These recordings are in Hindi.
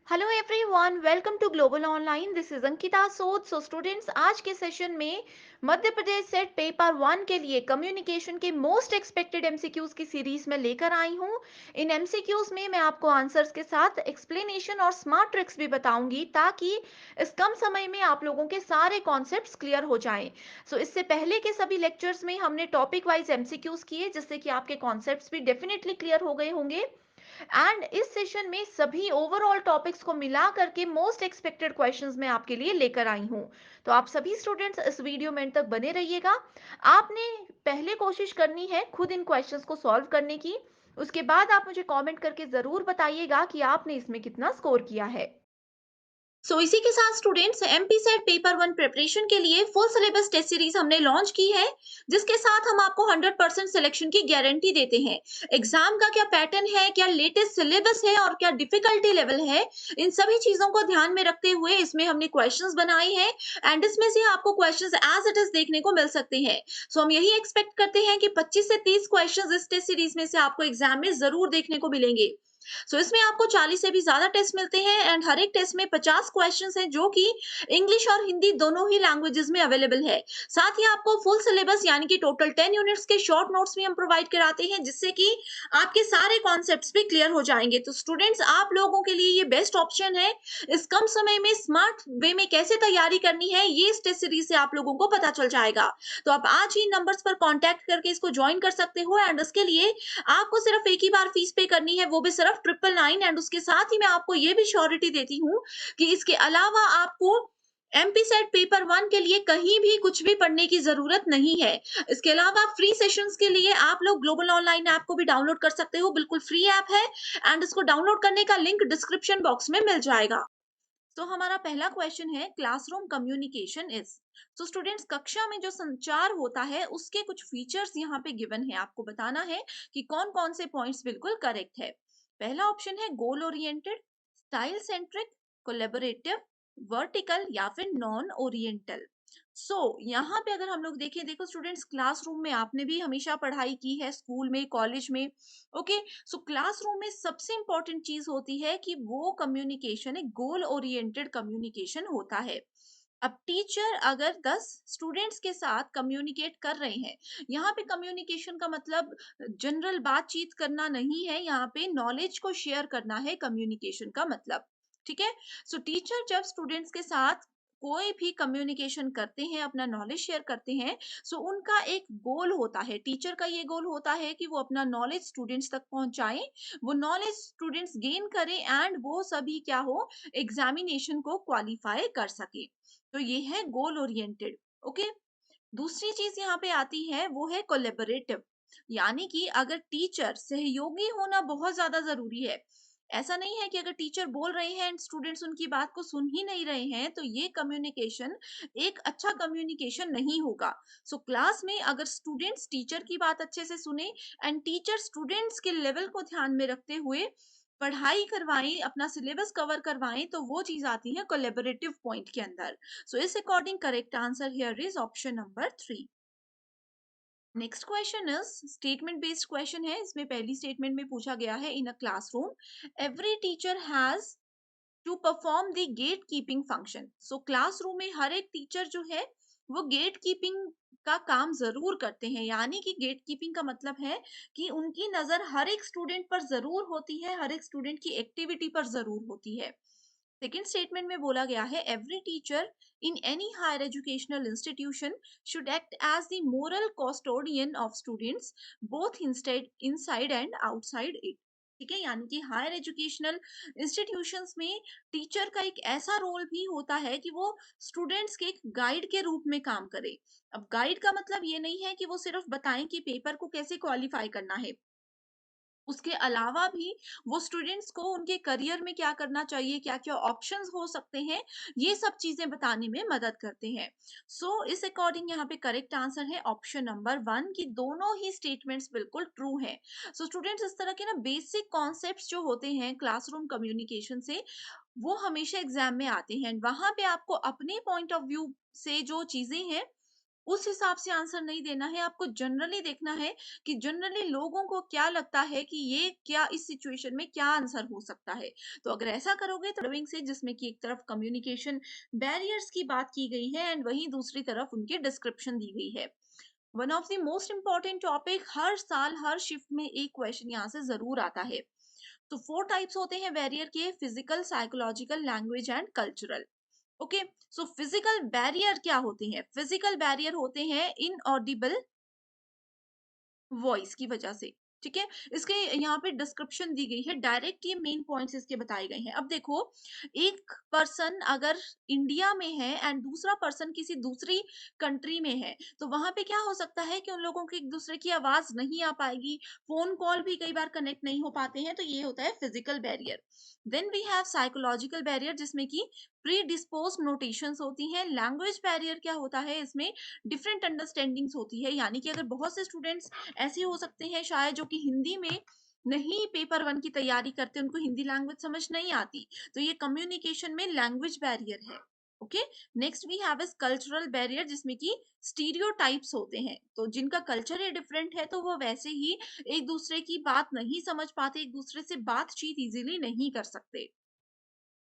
Hello everyone, welcome to global online. This is Ankita Sood. So students, आज के सेशन में Madhya Pradesh SET paper one के लिए कम्युनिकेशन के मोस्ट एक्सपेक्टेड एमसीक्यूज की सीरीज में लेकर आई हूँ। इन एमसीक्यूज में मैं आपको आंसर्स के साथ एक्सप्लेनेशन और स्मार्ट ट्रिक्स भी बताऊंगी ताकि इस कम समय में आप लोगों के सारे कॉन्सेप्ट्स क्लियर हो जाएं। सो इससे पहले के सभी लेक्चर्स में हमने टॉपिक वाइज एमसीक्यूज किए, जिससे कि आपके कॉन्सेप्ट्स भी डेफिनेटली क्लियर हो गए होंगे। एंड इस सेशन में सभी ओवरऑल टॉपिक्स को मिला करके मोस्ट एक्सपेक्टेड क्वेश्चंस मैं आपके लिए लेकर आई हूं। तो आप सभी स्टूडेंट्स इस वीडियो में अंत तक बने रहिएगा। आपने पहले कोशिश करनी है खुद इन क्वेश्चंस को सॉल्व करने की। उसके बाद आप मुझे कमेंट करके जरूर बताइएगा कि आपने इसमें कितना स्कोर किया है। इसी के साथ students, MP set paper one preparation के लिए फुल सिलेबस टेस्ट सीरीज हमने लॉन्च की है, जिसके साथ हम आपको 100% सिलेक्शन की गारंटी देते हैं। एग्जाम का क्या पैटर्न है, क्या लेटेस्ट सिलेबस है और क्या डिफिकल्टी लेवल है, इन सभी चीजों को ध्यान में रखते हुए इसमें हमने क्वेश्चंस बनाए हैं। एंड इसमें से आपको क्वेश्चंस एज इट इज देखने को मिल सकते हैं। हम यही एक्सपेक्ट करते हैं कि 25 से 30 क्वेश्चंस इस टेस्ट सीरीज में से आपको एग्जाम में जरूर देखने को मिलेंगे। इसमें आपको 40 से भी ज्यादा टेस्ट मिलते हैं एंड हर एक टेस्ट में 50 क्वेश्चंस हैं, जो कि इंग्लिश और हिंदी दोनों ही लैंग्वेजेस में अवेलेबल है। साथ ही आपको फुल सिलेबस यानी कि टोटल 10 यूनिट्स के शॉर्ट नोट्स भी हम प्रोवाइड कराते हैं, जिससे कि आपके सारे कॉन्सेप्ट्स भी क्लियर हो जाएंगे। तो स्टूडेंट्स, आप लोगों के लिए ये बेस्ट ऑप्शन है। इस कम समय में स्मार्ट वे में कैसे तैयारी करनी है, ये इस टेस्ट सीरीज से आप लोगों को पता चल जाएगा। तो आप आज ही नंबर्स पर कॉन्टैक्ट करके इसको ज्वाइन कर सकते हो एंड इसके लिए आपको सिर्फ एक ही बार फीस पे करनी है, वो भी सिर्फ 999। एंड उसके साथ ही मैं आपको ये भी श्योरिटी देती हूँ कि इसके अलावा आपको एमपी सेट पेपर वन के लिए कहीं भी कुछ भी पढ़ने की जरूरत नहीं है। इसके अलावा फ्री सेशंस के लिए आप लोग ग्लोबल ऑनलाइन ऐप को भी डाउनलोड कर सकते हो। बिल्कुल फ्री ऐप है एंड इसको डाउनलोड करने का लिंक डिस्क्रिप्शन बॉक्स में मिल जाएगा। तो हमारा पहला क्वेश्चन है, क्लासरूम कम्युनिकेशन इज। तो स्टूडेंट्स, कक्षा में जो संचार होता है उसके कुछ फीचर्स यहाँ पे गिवन है। आपको बताना है कि कौन कौन से पॉइंट्स बिल्कुल करेक्ट है। पहला ऑप्शन है goal oriented, style centric, collaborative, vertical या फिर नॉन ओरिएंटल। यहाँ पे अगर हम लोग देखें, देखो स्टूडेंट्स, क्लासरूम में आपने भी हमेशा पढ़ाई की है, स्कूल में, कॉलेज में। ओके, क्लासरूम में सबसे इंपॉर्टेंट चीज होती है कि वो कम्युनिकेशन एक गोल ओरिएंटेड कम्युनिकेशन होता है। अब टीचर अगर 10 स्टूडेंट्स के साथ कम्युनिकेट कर रहे हैं, यहाँ पे कम्युनिकेशन का मतलब जनरल बातचीत करना नहीं है, यहाँ पे नॉलेज को शेयर करना है कम्युनिकेशन का मतलब। ठीक है। टीचर जब स्टूडेंट्स के साथ कोई भी कम्युनिकेशन करते हैं, अपना नॉलेज शेयर करते हैं, उनका एक गोल होता है। टीचर का ये गोल होता है कि वो अपना नॉलेज स्टूडेंट्स तक पहुंचाएं, वो नॉलेज स्टूडेंट्स गेन करें एंड वो सभी क्या हो, एग्जामिनेशन को क्वालिफाई कर सके। तो ये है गोल ओरिएंटेड। ओके। दूसरी चीज यहाँ पे आती है, वो है कोलेबोरेटिव, यानी कि अगर टीचर सहयोगी होना बहुत ज्यादा जरूरी है। ऐसा नहीं है कि अगर टीचर बोल रहे हैं एंड स्टूडेंट्स उनकी बात को सुन ही नहीं रहे हैं, तो ये कम्युनिकेशन एक अच्छा कम्युनिकेशन नहीं होगा। क्लास में अगर स्टूडेंट्स टीचर की बात अच्छे से सुने एंड टीचर स्टूडेंट्स के लेवल को ध्यान में रखते हुए पढ़ाई करवाएं, अपना सिलेबस कवर करवाएं, तो वो चीज आती है कोलेबोरेटिव पॉइंट के अंदर। इस according correct answer here is option number 3। Next question is statement based question है। इसमें पहली स्टेटमेंट में पूछा गया है, in a classroom every teacher has to perform the gatekeeping function. Classroom में हर एक टीचर जो है वो गेट कीपिंग का काम जरूर करते हैं। यानी कि गेट कीपिंग का मतलब है कि उनकी नजर हर एक स्टूडेंट पर जरूर होती है, हर एक स्टूडेंट की एक्टिविटी पर जरूर होती है। सेकेंड स्टेटमेंट में बोला गया है, every teacher in any higher educational institution should act as the moral custodian of students both inside and outside it. ठीक है, यानी कि हायर एजुकेशनल इंस्टीट्यूशंस में टीचर का एक ऐसा रोल भी होता है कि वो स्टूडेंट्स के एक गाइड के रूप में काम करे। अब गाइड का मतलब ये नहीं है कि वो सिर्फ बताएं कि पेपर को कैसे क्वालिफाई करना है, उसके अलावा भी वो स्टूडेंट्स को उनके करियर में क्या करना चाहिए, क्या क्या ऑप्शंस हो सकते हैं, ये सब चीजें बताने में मदद करते हैं। इस अकॉर्डिंग यहाँ पे करेक्ट आंसर है ऑप्शन नंबर 1 की दोनों ही स्टेटमेंट्स बिल्कुल ट्रू है। स्टूडेंट्स, इस तरह के ना बेसिक कॉन्सेप्ट्स जो होते हैं क्लासरूम कम्युनिकेशन से, वो हमेशा एग्जाम में आते हैं। वहां पे आपको अपने पॉइंट ऑफ व्यू से जो चीजें हैं उस हिसाब से आंसर नहीं देना है, आपको जनरली देखना है कि जनरली लोगों को क्या लगता है कि ये क्या इस सिचुएशन में क्या आंसर हो सकता है। तो अगर ऐसा करोगे तो डबिंग से, जिसमें कि एक तरफ कम्युनिकेशन बैरियर्स की बात की गई है एंड वहीं दूसरी तरफ उनके डिस्क्रिप्शन दी गई है। One of the most important topic, हर साल हर शिफ्ट में एक क्वेश्चन यहाँ से जरूर आता है। तो 4 टाइप्स होते हैं बैरियर के: physical, psychological, language and cultural. Okay, so physical barrier क्या होते हैं? फिजिकल बैरियर होते हैं इनऑडिबल वॉइस की वजह से। ठीक है, इसके यहाँ पे डिस्क्रिप्शन दी गई है, डायरेक्ट ये मेन पॉइंट्स इसके बताए गए हैं। अब देखो, एक पर्सन अगर इंडिया में है एंड दूसरा पर्सन किसी दूसरी कंट्री में है, तो वहां पे क्या हो सकता है कि उन लोगों की एक दूसरे की आवाज नहीं आ पाएगी, फोन कॉल भी कई बार कनेक्ट नहीं हो पाते हैं, तो ये होता है physical barrier. Then we have psychological barrier, जिसमें कि प्री डिस्पोज नोटेशंस होती हैं। लैंग्वेज बैरियर क्या होता है? इसमें डिफरेंट अंडरस्टैंडिंग्स होती है, यानी कि अगर बहुत से स्टूडेंट्स ऐसे हो सकते हैं शायद जो कि हिंदी में नहीं पेपर वन की तैयारी करते, उनको हिंदी लैंग्वेज समझ नहीं आती, तो ये कम्युनिकेशन में लैंग्वेज बैरियर है। Okay, next we have is cultural barrier, जिसमें कि स्टीरियोटाइप्स होते हैं, तो जिनका कल्चर ही डिफरेंट है तो वो वैसे ही एक दूसरे की बात नहीं समझ पाते, एक दूसरे से बातचीत इजीली नहीं कर सकते।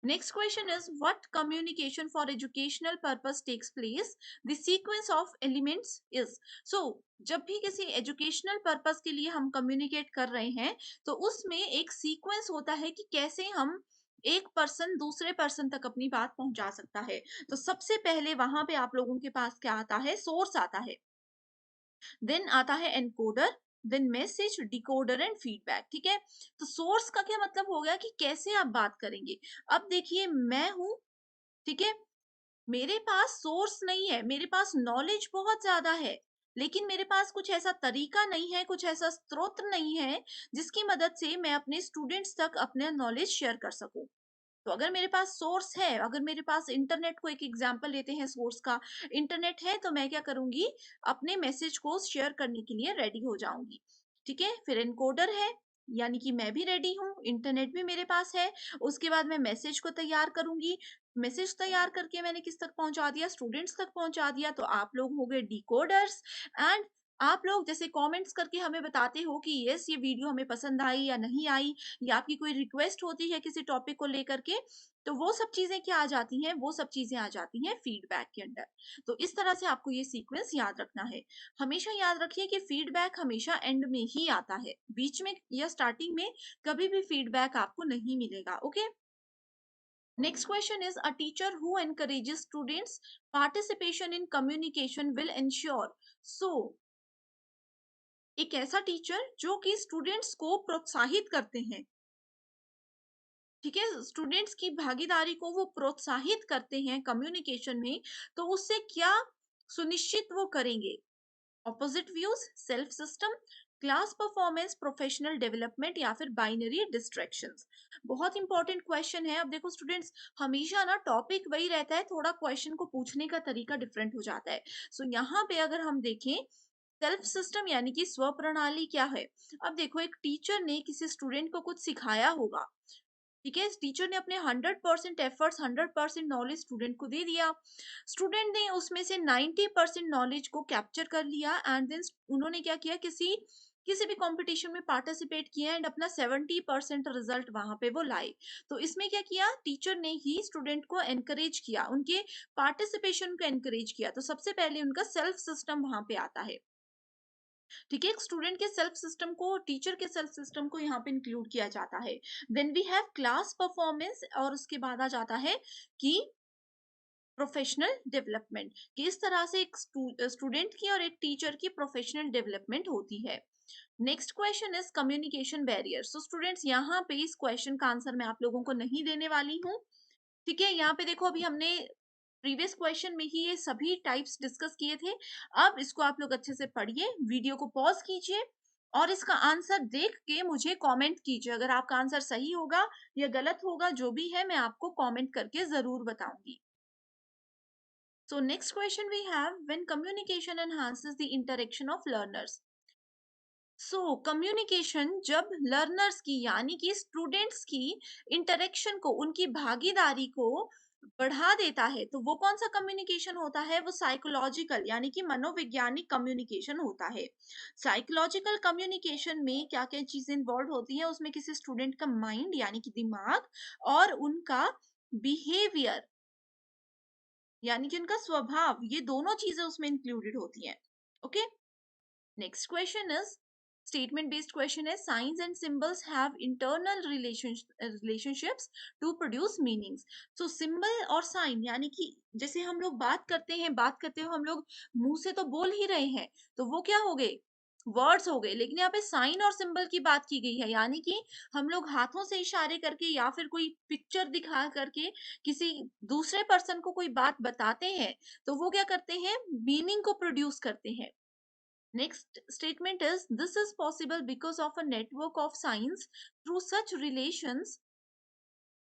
Next question is, what communication for educational purpose takes place? The sequence of elements is. So, जब भी किसी एजुकेशनल पर्पस के लिए हम कम्युनिकेट कर रहे हैं, तो उसमें एक सीक्वेंस होता है कि कैसे हम एक पर्सन दूसरे पर्सन तक अपनी बात पहुंचा सकता है। तो सबसे पहले वहां पे आप लोगों के पास क्या आता है? सोर्स आता है, देन आता है encoder, then message, decoder and feedback. ठीक है, तो सोर्स का क्या मतलब हो गया कि कैसे आप बात करेंगे। अब देखिए, मैं हूं, ठीक है, मेरे पास सोर्स नहीं है, मेरे पास नॉलेज बहुत ज्यादा है, लेकिन मेरे पास कुछ ऐसा तरीका नहीं है, कुछ ऐसा स्रोत नहीं है जिसकी मदद से मैं अपने स्टूडेंट्स तक अपने नॉलेज शेयर कर सकूं। तो अगर मेरे पास सोर्स है, अगर मेरे पास इंटरनेट को एक एग्जांपल लेते हैं सोर्स का, इंटरनेट है, तो मैं क्या करूंगी? अपने मैसेज को शेयर करने के लिए रेडी हो जाऊंगी। ठीक है, फिर एनकोडर है, यानी कि मैं भी रेडी हूँ, इंटरनेट भी मेरे पास है। उसके बाद मैं मैसेज को तैयार करूंगी, मैसेज तैयार करके मैंने किस तक पहुंचा दिया? स्टूडेंट्स तक पहुंचा दिया, तो आप लोग हो गए डिकोडर्स। एंड आप लोग जैसे कमेंट्स करके हमें बताते हो कि यस ये वीडियो हमें पसंद आई या नहीं आई, या आपकी कोई रिक्वेस्ट होती है किसी टॉपिक को लेकर के, तो वो सब चीजें क्या आ जाती हैं? वो सब चीजें आ जाती हैं फीडबैक के अंदर। तो इस तरह से आपको ये सीक्वेंस याद रखना है। हमेशा याद रखिए कि फीडबैक हमेशा एंड में ही आता है, बीच में या स्टार्टिंग में कभी भी फीडबैक आपको नहीं मिलेगा। Okay, next question is, a teacher who encourages students participation in communication will ensure। सो एक ऐसा टीचर जो कि स्टूडेंट्स को प्रोत्साहित करते हैं, ठीक है, स्टूडेंट्स की भागीदारी को वो प्रोत्साहित करते हैं कम्युनिकेशन में, तो उससे क्या सुनिश्चित वो करेंगे? Opposite views, self system, class performance, professional development, या फिर बाइनरी डिस्ट्रैक्शंस। बहुत इंपॉर्टेंट क्वेश्चन है। अब देखो स्टूडेंट्स, हमेशा ना टॉपिक वही रहता है, थोड़ा क्वेश्चन को पूछने का तरीका डिफरेंट हो जाता है। सो यहाँ पे अगर हम देखें, सेल्फ सिस्टम यानी कि स्व प्रणाली क्या है? अब देखो, एक टीचर ने किसी स्टूडेंट को कुछ सिखाया होगा, ठीक है, टीचर ने अपने 100% एफर्ट्स, 100% नॉलेज स्टूडेंट को दे दिया, स्टूडेंट ने उसमें से 90% नॉलेज को कैप्चर कर लिया, एंड देन उन्होंने क्या किया? किसी किसी भी कंपटीशन में पार्टिसिपेट किया एंड अपना 70% रिजल्ट वहां पे वो लाए। तो इसमें क्या किया? टीचर ने ही स्टूडेंट को एनकरेज किया, उनके पार्टिसिपेशन को एनकरेज किया। तो सबसे पहले उनका सेल्फ सिस्टम वहां पे आता है। ठीक है, एक स्टूडेंट के सेल्फ सिस्टम को, टीचर के सेल्फ सिस्टम को यहाँ पे इंक्लूड किया जाता है। Then we have class performance, और उसके बाद आ जाता है कि प्रोफेशनल डेवलपमेंट, कि इस तरह से एक स्टूडेंट की और एक टीचर की प्रोफेशनल डेवलपमेंट होती है। Next question is communication barrier. So students, यहाँ पे इस क्वेश्चन का आंसर मैं आप लोगों को नहीं देने वाली हूँ। ठीक है, यहाँ पे देखो, अभी हमने प्रीवियस क्वेश्चन में ही ये सभी टाइप्स डिस्कस किए थे। अब इसको आप लोग अच्छे से पढ़िए, वीडियो को पॉज कीजिए और इसका आंसर देख के मुझे कमेंट कीजिए। अगर आपका आंसर सही होगा या गलत होगा, जो भी है, मैं आपको कमेंट करके जरूर बताऊंगी। So next question we have, when communication enhances the interaction of learners। So communication जब लर्नर्स की, यानी कि स्टूडेंट्स की इंटरेक्शन को, उनकी भागीदारी को बढ़ा देता है, तो वो कौन सा कम्युनिकेशन होता है? वो साइकोलॉजिकल यानी कि मनोवैज्ञानिक कम्युनिकेशन होता है। साइकोलॉजिकल कम्युनिकेशन में क्या क्या चीजें इन्वॉल्व होती हैं? उसमें किसी स्टूडेंट का माइंड यानी कि दिमाग और उनका बिहेवियर यानी कि उनका स्वभाव, ये दोनों चीजें उसमें इंक्लूडेड होती हैं। Okay, next question is statement based question है, signs and symbols have internal relationships to produce meanings. So symbol और साइन यानी कि जैसे हम लोग बात करते हुए हम लोग मुंह से तो बोल ही रहे हैं, तो वो क्या हो गए? वर्ड्स हो गए। लेकिन यहाँ पे साइन और सिंबल की बात की गई है, यानी कि हम लोग हाथों से इशारे करके या फिर कोई पिक्चर दिखा करके किसी दूसरे पर्सन को कोई बात बताते हैं, तो वो क्या करते हैं? मीनिंग को प्रोड्यूस करते हैं। Next statement is, this is possible because of a network of signs through such relations.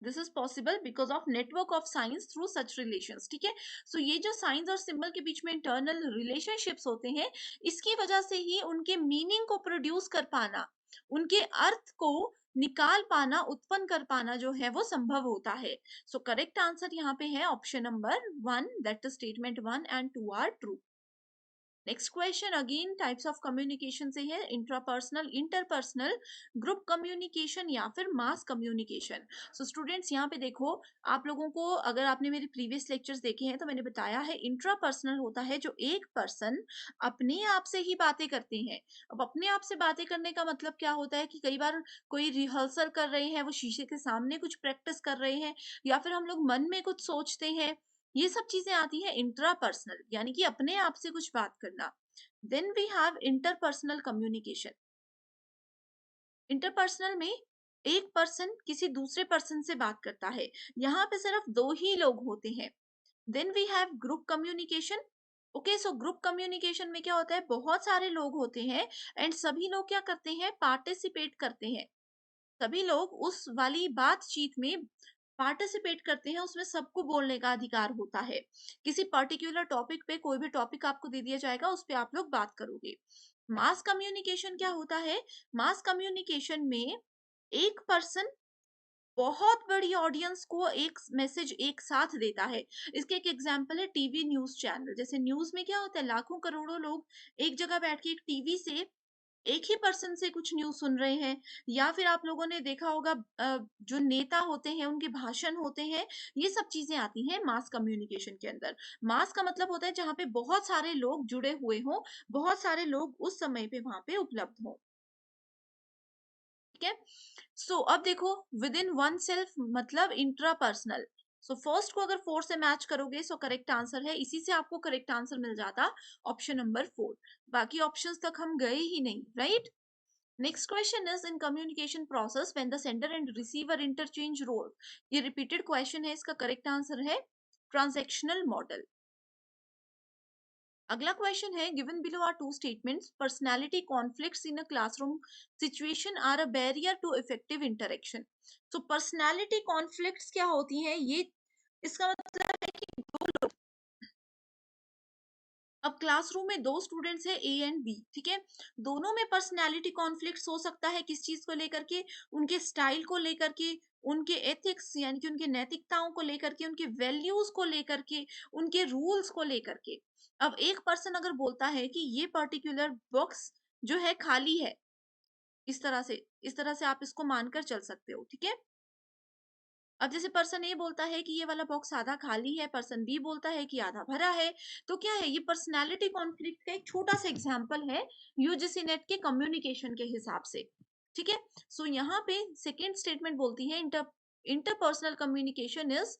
This is possible because of network of signs through such relations. ठीक है, सो ये जो साइंस और सिंबल के बीच में इंटरनल रिलेशनशिप्स होते हैं, इसकी वजह से ही उनके मीनिंग को प्रोड्यूस कर पाना, उनके अर्थ को निकाल पाना, उत्पन्न कर पाना जो है वो संभव होता है। सो करेक्ट आंसर यहाँ पे है option number 1, that is statement 1 and 2 are true. Next question again types of communication से है, इंट्रापर्सनल, इंटरपर्सनल, ग्रुप कम्युनिकेशन या फिर मास कम्युनिकेशन। सो स्टूडेंट्स यहाँ पे देखो, आप लोगों को अगर आपने मेरे प्रीवियस लेक्चर्स देखे हैं तो मैंने बताया है इंट्रापर्सनल होता है जो एक पर्सन अपने आप से ही बातें करते हैं। अब अपने आप से बातें करने का मतलब क्या होता है कि कई बार कोई रिहर्सल कर रहे हैं, वो शीशे के सामने कुछ प्रैक्टिस कर रहे हैं, या फिर हम लोग मन में कुछ सोचते हैं, ये सब चीजें आती है इंट्रापर्सनल यानी कि अपने आप से कुछ बात करना। Then we have interpersonal communication. Interpersonal में एक पर्सन किसी दूसरे पर्सन से बात करता है, यहाँ पे सिर्फ दो ही लोग होते हैं। Then we have group communication. Okay, so group communication में क्या होता है? बहुत सारे लोग होते हैं एंड सभी लोग क्या करते हैं? पार्टिसिपेट करते हैं। सभी लोग उस वाली बातचीत में पार्टिसिपेट करते हैं, उसमें सबको बोलने का अधिकार होता है। किसी पर्टिकुलर टॉपिक पे कोई भी टॉपिक आपको दे दिया जाएगा, उस पे आप लोग बात करोगे। मास कम्युनिकेशन क्या होता है? मास कम्युनिकेशन में एक पर्सन बहुत बड़ी ऑडियंस को एक मैसेज एक साथ देता है। इसके एक एग्जांपल है टीवी न्यूज चैनल। जैसे न्यूज में क्या होता है, लाखों करोड़ों लोग एक जगह बैठ के एक टीवी से एक ही पर्सन से कुछ न्यूज़ सुन रहे हैं, या फिर आप लोगों ने देखा होगा जो नेता होते हैं उनके भाषण होते हैं, ये सब चीजें आती हैं मास कम्युनिकेशन के अंदर। मास का मतलब होता है जहाँ पे बहुत सारे लोग जुड़े हुए हों, बहुत सारे लोग उस समय पे वहां पे उपलब्ध हों। ठीक है, सो अब देखो, विद इन वन सेल्फ मतलब इंट्रापर्सनल। सो फर्स्ट को अगर 4 से मैच करोगे सो करेक्ट आंसर है, इसी से आपको करेक्ट आंसर मिल जाता ऑप्शन नंबर 4। बाकी ऑप्शंस तक हम गए ही नहीं, right? Next question is, in communication process when the sender and receiver interchange role, ये repeated question है, इसका correct answer है transactional model। अगला क्वेश्चन है, given below are two statements, personality conflicts in a classroom situation are a barrier to effective interaction। so personality conflicts क्या होती हैं? ये इसका मतलब है कि अब क्लासरूम में दो स्टूडेंट्स है ए एंड बी, ठीक है, दोनों में पर्सनैलिटी कॉन्फ्लिक्ट हो सकता है। किस चीज को लेकर के? उनके स्टाइल को लेकर के, उनके एथिक्स यानी कि उनके नैतिकताओं को लेकर के, उनके वैल्यूज को लेकर के, उनके रूल्स को लेकर के। अब एक पर्सन अगर बोलता है कि ये पर्टिकुलर बॉक्स जो है खाली है, इस तरह से आप इसको मानकर चल सकते हो, ठीक है। अब जैसे पर्सन ए बोलता है कि ये वाला बॉक्स आधा खाली है, पर्सन बी बोलता है कि आधा भरा है, तो क्या है? ये पर्सनालिटी कॉन्फ्लिक्ट का एक छोटा सा एग्जांपल है यूजीसी नेट के कम्युनिकेशन के हिसाब से। ठीक है, सो यहाँ पे सेकेंड स्टेटमेंट बोलती है, interpersonal communication is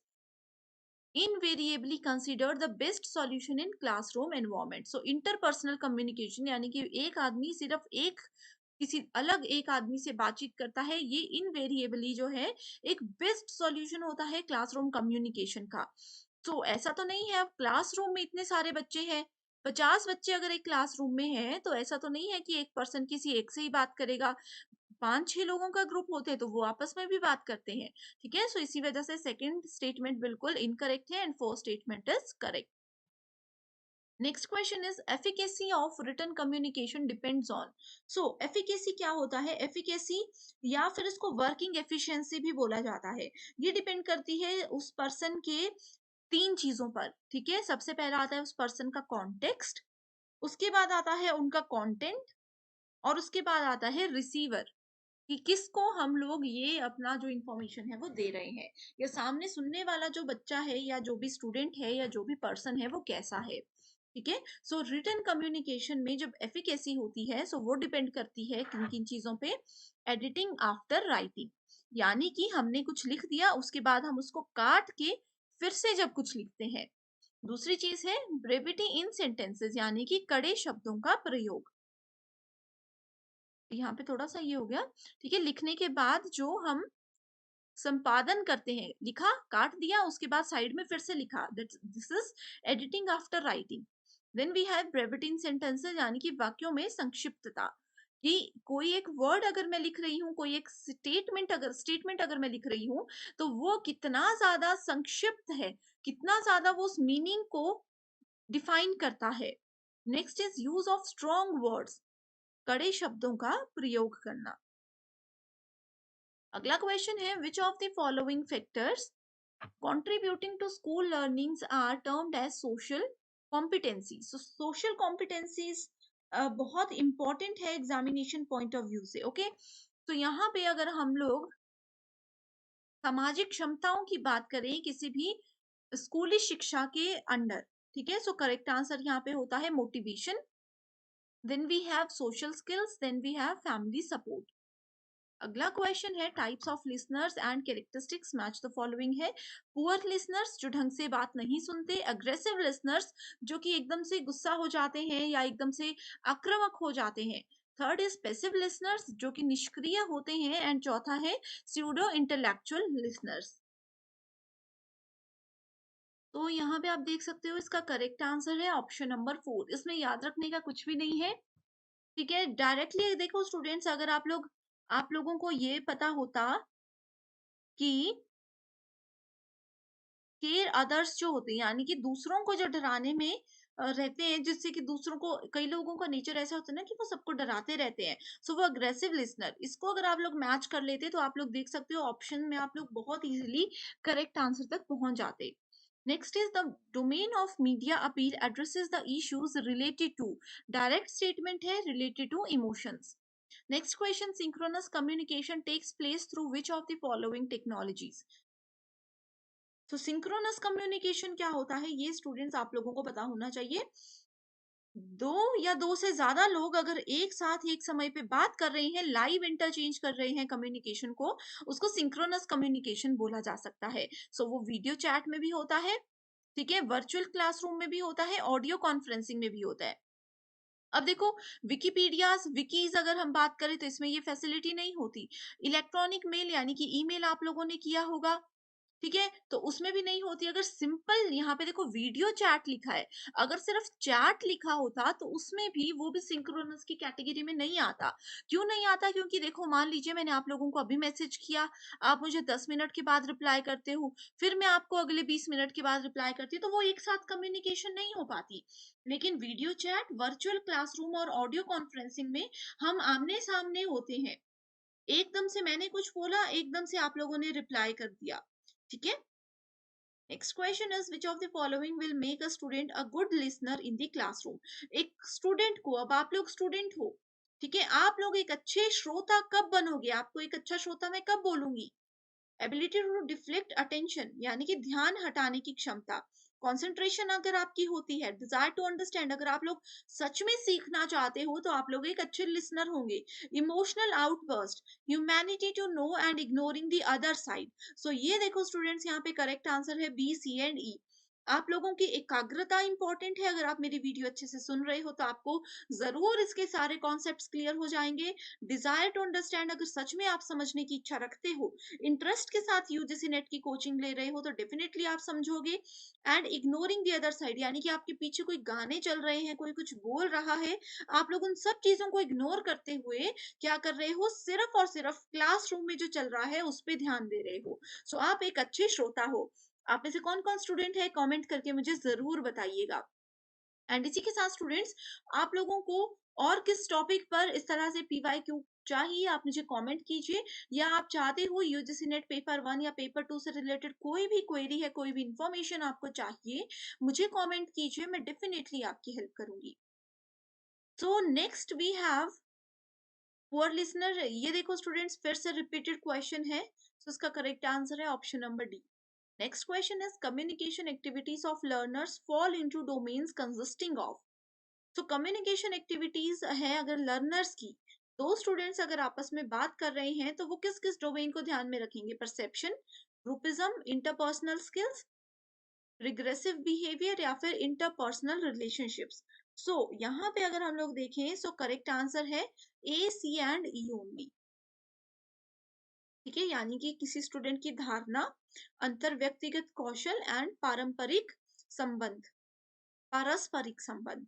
invariably considered the best solution in classroom environment। so interpersonal communication यानी कि एक आदमी सिर्फ एक किसी अलग एक आदमी से बातचीत करता है, ये इनवेरिएबली जो है एक बेस्ट सॉल्यूशन होता है क्लासरूम कम्युनिकेशन का। तो ऐसा तो नहीं है अब क्लासरूम में इतने सारे बच्चे हैं, 50 बच्चे अगर एक क्लासरूम में हैं, तो ऐसा तो नहीं है कि एक पर्सन किसी एक से ही बात करेगा। 5-6 लोगों का ग्रुप होते हैं तो वो आपस में भी बात करते हैं। ठीक है, सो इसी वजह से सेकंड स्टेटमेंट बिल्कुल इनकरेक्ट है and fourth statement is correct. Next question is efficacy of written communication depends on. So efficacy क्या होता है? एफिकेसी या फिर इसको वर्किंग एफिशिएंसी भी बोला जाता है। ये डिपेंड करती है उस पर्सन के तीन चीजों पर, ठीक है। सबसे पहला आता है उस पर्सन का कॉन्टेक्स्ट, उसके बाद आता है उनका कंटेंट, और उसके बाद आता है रिसीवर, कि किसको हम लोग ये अपना जो इंफॉर्मेशन है वो दे रहे हैं, या सामने सुनने वाला जो बच्चा है या जो भी स्टूडेंट है या जो भी पर्सन है वो कैसा है, ठीक है। सो रिटन कम्युनिकेशन में जब एफिकेसी होती है सो वो डिपेंड करती है किन किन चीजों पे? एडिटिंग आफ्टर राइटिंग, यानी कि हमने कुछ लिख दिया उसके बाद हम उसको काट के फिर से जब कुछ लिखते हैं। दूसरी चीज है ब्रेविटी इन सेंटेंसेस, यानी कि कड़े शब्दों का प्रयोग। यहाँ पे थोड़ा सा ये हो गया, ठीक है। लिखने के बाद जो हम संपादन करते हैं, लिखा काट दिया उसके बाद साइड में फिर से लिखा, that this is editing after writing. Then we have brevity in sentences, यानी कि वाक्यों में संक्षिप्तता, कि कोई एक वर्ड अगर मैं लिख रही हूँ, कोई एक स्टेटमेंट अगर मैं लिख रही हूँ, तो वो कितना ज्यादा संक्षिप्त है, कितना ज्यादा वो उस मीनिंग को डिफाइन करता है। Next is use of strong words, कड़े शब्दों का प्रयोग करना। अगला क्वेश्चन है विच of the following factors contributing to school learnings are termed as social competencies। so social competencies बहुत इंपॉर्टेंट है एग्जामिनेशन पॉइंट ऑफ व्यू से, ओके। तो यहाँ पे अगर हम लोग सामाजिक क्षमताओं की बात करें किसी भी स्कूली शिक्षा के अंडर, ठीक है, सो करेक्ट आंसर यहाँ पे होता है motivation, then we have social skills, then we have family support. अगला क्वेश्चन है types of listeners and characteristics match the following है। पुअर लिसनर्स जो ढंग से बात नहीं सुनते, अग्रेसिव लिसनर्स जो कि एकदम से गुस्सा हो जाते हैं या एकदम से आक्रामक हो जाते हैं, थर्ड इज पैसिव लिसनर्स जो कि निष्क्रिय होते हैं, एंड चौथा है स्यूडो इंटेलेक्चुअल लिसनर्स। तो यहाँ पे आप देख सकते हो इसका करेक्ट आंसर है ऑप्शन नंबर 4। इसमें याद रखने का कुछ भी नहीं है, ठीक है। डायरेक्टली देखो स्टूडेंट्स, अगर आप लोगों को ये पता होता कि केयर अदर्स जो होते हैं, यानी कि दूसरों को जो डराने में रहते हैं, जिससे कि दूसरों को, कई लोगों का नेचर ऐसा होता है ना कि वो सबको डराते रहते हैं, सो वो अग्रेसिव लिसनर, इसको अगर आप लोग मैच कर लेते तो आप लोग देख सकते हो ऑप्शन में आप लोग बहुत इजीली करेक्ट आंसर तक पहुंच जाते। Next is the domain of media appeal addresses the issues related to, direct statement है related to emotions. Next question synchronous communication takes place through which of the following technologies. तो सिंक्रोनस कम्युनिकेशन क्या होता है ये स्टूडेंट्स आप लोगों को पता होना चाहिए। दो या दो से ज्यादा लोग अगर एक साथ एक समय पे बात कर रहे हैं, लाइव इंटरचेंज कर रहे हैं कम्युनिकेशन को, उसको सिंक्रोनस कम्युनिकेशन बोला जा सकता है। सो वो वीडियो चैट में भी होता है, ठीक है, वर्चुअल क्लासरूम में भी होता है, ऑडियो कॉन्फ्रेंसिंग में भी होता है। अब देखो विकीपीडियाज विकीज अगर हम बात करें तो इसमें ये फैसिलिटी नहीं होती। इलेक्ट्रॉनिक मेल यानी कि ईमेल आप लोगों ने किया होगा, ठीक है, तो उसमें भी नहीं होती। अगर सिंपल यहाँ पे देखो वीडियो चैट लिखा है, अगर सिर्फ चैट लिखा होता तो उसमें भी वो भी सिंक्रोनस की कैटेगरी में नहीं आता। क्यों नहीं आता? क्योंकि देखो मान लीजिए मैंने आप लोगों को अभी मैसेज किया, आप मुझे 10 मिनट के बाद रिप्लाई करते हो, फिर मैं आपको अगले 20 मिनट के बाद रिप्लाई करती हूँ, तो वो एक साथ कम्युनिकेशन नहीं हो पाती। लेकिन वीडियो चैट, वर्चुअल क्लासरूम और ऑडियो कॉन्फ्रेंसिंग में हम आमने सामने होते हैं, एकदम से मैंने कुछ बोला, एकदम से आप लोगों ने रिप्लाई कर दिया, ठीक है। Next question is which of the following will make a student a good listener in the classroom. एक स्टूडेंट को, अब आप लोग स्टूडेंट हो, ठीक है, आप लोग एक अच्छे श्रोता कब बनोगे? आपको एक अच्छा श्रोता मैं कब बोलूंगी? एबिलिटी टू डिफ्लेक्ट अटेंशन, यानी कि ध्यान हटाने की क्षमता, कंसंट्रेशन अगर आपकी होती है, डिजायर टू अंडरस्टैंड, अगर आप लोग सच में सीखना चाहते हो तो आप लोग एक अच्छे लिसनर होंगे। Emotional outburst, humanity to know and ignoring the other side. So ये देखो स्टूडेंट्स, यहाँ पे करेक्ट आंसर है बी, सी एंड ई। आप लोगों की एकाग्रता इंपॉर्टेंट है, अगर आप मेरी वीडियो अच्छे से सुन रहे हो तो आपको जरूर इसके सारे कॉन्सेप्ट्स क्लियर हो जाएंगे। डिजायर टू अंडरस्टैंड, अगर सच में आप समझने की इच्छा रखते हो, इंटरेस्ट के साथ यूजीसी नेट की कोचिंग ले रहे हो, तो डेफिनेटली आप समझोगे। And ignoring the other side, यानी कि आपके पीछे कोई गाने चल रहे हैं, कोई कुछ बोल रहा है, आप लोग उन सब चीजों को इग्नोर करते हुए क्या कर रहे हो? सिर्फ और सिर्फ क्लासरूम में जो चल रहा है उस पर ध्यान दे रहे हो। सो आप एक अच्छे श्रोता हो। आप में से कौन कौन स्टूडेंट है कमेंट करके मुझे जरूर बताइएगा। एंड इसी के साथ स्टूडेंट्स, आप लोगों को और किस टॉपिक पर इस तरह से पीवाईक्यू चाहिए, आप मुझे कमेंट कीजिए। या आप चाहते हो यूजीसी नेट पेपर 1 या पेपर 2 से रिलेटेड कोई भी क्वेरी है, कोई भी इंफॉर्मेशन आपको चाहिए, मुझे कमेंट कीजिए, मैं डेफिनेटली आपकी हेल्प करूंगी। So next we have poor listener. ये देखो स्टूडेंट्स, फिर से रिपीटेड क्वेश्चन है, तो इसका करेक्ट आंसर है option number D. Next question is communication activities of learners fall into domains consisting of. तो कम्युनिकेशन एक्टिविटीज है अगर लर्नर्स की, दो स्टूडेंट्स अगर आपस में बात कर रहे हैं तो वो किस किस डोमेन को ध्यान में रखेंगे? Perception, groupism, interpersonal skills, regressive behaviour या फिर इंटरपर्सनल रिलेशनशिप्स। सो यहाँ पे अगर हम लोग देखें, सो करेक्ट आंसर है ए, सी एंड ई ओनली। ठीक है, यानी कि किसी स्टूडेंट की धारणा, अंतर व्यक्तिगत कौशल एंड पारस्परिक संबंध।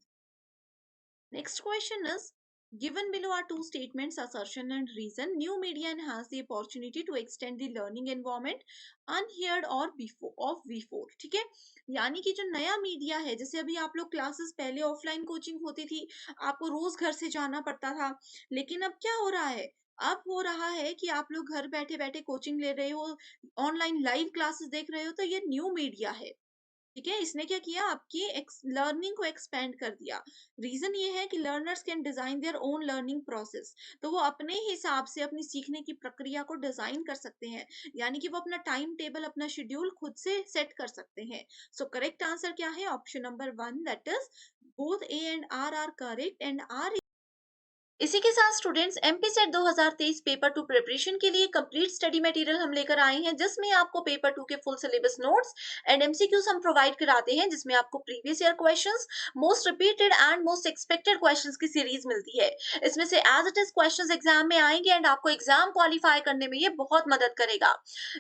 Next question is, given below are two statements, assertion and reason. New media enhance the opportunity to extend the learning environment unheard or before of before. ठीक है, यानी कि जो नया मीडिया है, जैसे अभी आप लोग क्लासेस, पहले ऑफलाइन कोचिंग होती थी, आपको रोज घर से जाना पड़ता था, लेकिन अब क्या हो रहा है? अब हो रहा है कि आप लोग घर बैठे बैठे कोचिंग ले रहे हो, ऑनलाइन लाइव क्लासेस देख रहे हो, तो ये न्यू मीडिया है। ठीक है, इसने क्या किया? आपकी लर्निंग को एक्सपेंड कर दिया। रीजन ये है कि learners can design their own learning process, तो वो अपने हिसाब से अपनी सीखने की प्रक्रिया को डिजाइन कर सकते हैं, यानी कि वो अपना टाइम टेबल, अपना शेड्यूल खुद से सेट कर सकते हैं। सो करेक्ट आंसर क्या है? Option number 1, that is both A and R correct, and R. इसी के साथ students, MP SET 2023 paper 2 preparation के लिए कंप्लीट स्टडी मटेरियल हम लेकर आए हैं, जिसमें आपको पेपर 2 के full syllabus notes and MCQs हम प्रोवाइड कराते हैं, जिसमें आपको previous year questions, most repeated and most expected questions की सीरीज मिलती है। इसमें से as it is questions exam में आएंगे एंड आपको एग्जाम क्वालिफाई करने में ये बहुत मदद करेगा।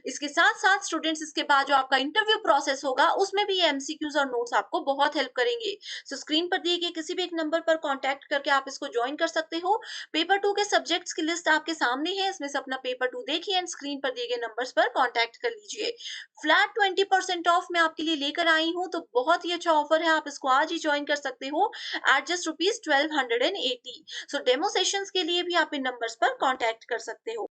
इसके साथ साथ स्टूडेंट्स, इसके बाद जो आपका इंटरव्यू प्रोसेस होगा, उसमें भी ये एमसीक्यूज और नोट्स आपको बहुत हेल्प करेंगे। सो स्क्रीन पर दिए गए किसी भी एक नंबर पर कॉन्टैक्ट करके आप इसको ज्वाइन कर सकते हो। पेपर 2 के सब्जेक्ट्स की लिस्ट आपके सामने है, इसमें से अपना पेपर 2 देखिए एंड स्क्रीन पर दिए गए नंबर्स पर कांटेक्ट कर लीजिए। फ्लैट 20% ऑफ मैं आपके लिए लेकर आई हूँ, तो बहुत ही अच्छा ऑफर है, आप इसको आज ही ज्वाइन कर सकते हो एट जस्ट रुपीज 1280। सो डेमो सेशंस के लिए भी आप इन नंबर्स पर कांटेक्ट कर सकते हो।